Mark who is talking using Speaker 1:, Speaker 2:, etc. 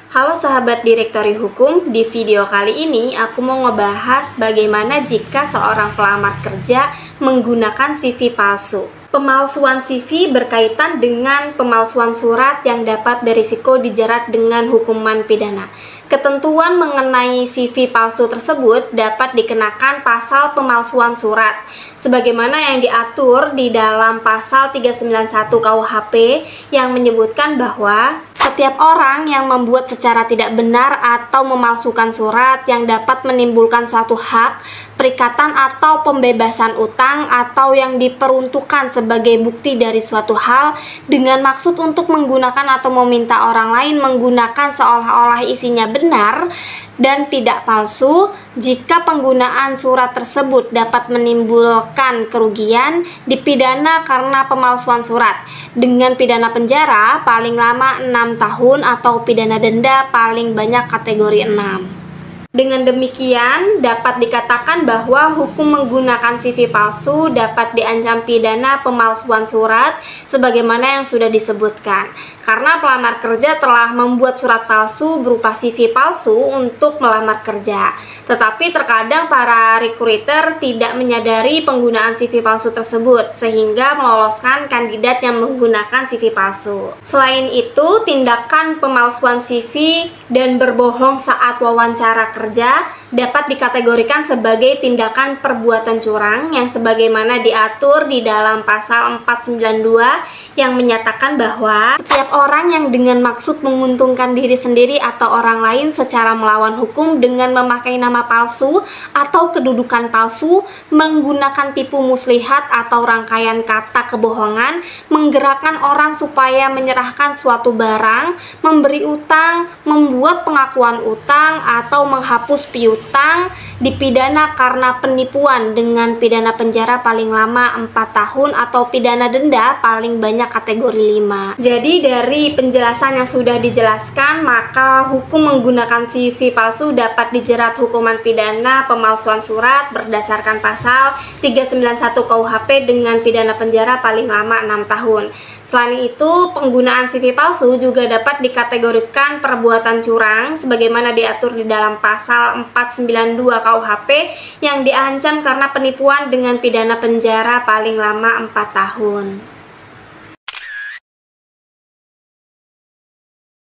Speaker 1: Halo sahabat Direktori Hukum, di video kali ini aku mau ngebahas bagaimana jika seorang pelamar kerja menggunakan CV palsu. Pemalsuan CV berkaitan dengan pemalsuan surat yang dapat berisiko dijerat dengan hukuman pidana. Ketentuan mengenai CV palsu tersebut dapat dikenakan pasal pemalsuan surat sebagaimana yang diatur di dalam pasal 391 KUHP yang menyebutkan bahwa setiap orang yang membuat secara tidak benar atau memalsukan surat yang dapat menimbulkan suatu hak, perikatan atau pembebasan utang atau yang diperuntukkan sebagai bukti dari suatu hal dengan maksud untuk menggunakan atau meminta orang lain menggunakan seolah-olah isinya benar dan tidak palsu, jika penggunaan surat tersebut dapat menimbulkan kerugian, dipidana karena pemalsuan surat dengan pidana penjara paling lama 6 tahun atau pidana denda paling banyak kategori 6. Dengan demikian, dapat dikatakan bahwa hukum menggunakan CV palsu dapat diancam pidana pemalsuan surat sebagaimana yang sudah disebutkan. Karena pelamar kerja telah membuat surat palsu berupa CV palsu untuk melamar kerja. Tetapi terkadang para recruiter tidak menyadari penggunaan CV palsu tersebut sehingga meloloskan kandidat yang menggunakan CV palsu. Selain itu, tindakan pemalsuan CV dan berbohong saat wawancara kerja dapat dikategorikan sebagai tindakan perbuatan curang yang sebagaimana diatur di dalam pasal 492 yang menyatakan bahwa setiap orang yang dengan maksud menguntungkan diri sendiri atau orang lain secara melawan hukum dengan memakai nama palsu atau kedudukan palsu, menggunakan tipu muslihat atau rangkaian kata kebohongan, menggerakkan orang supaya menyerahkan suatu barang, memberi utang, membuat pengakuan utang atau menghapus piutang, dipidana karena penipuan dengan pidana penjara paling lama 4 tahun atau pidana denda paling banyak kategori 5. Jadi dari penjelasan yang sudah dijelaskan, maka hukum menggunakan CV palsu dapat dijerat hukuman pidana pemalsuan surat berdasarkan pasal 391 KUHP dengan pidana penjara paling lama 6 tahun. Selain itu, penggunaan CV palsu juga dapat dikategorikan perbuatan curang sebagaimana diatur di dalam pasal 492 KUHP yang diancam karena penipuan dengan pidana penjara paling lama 4 tahun.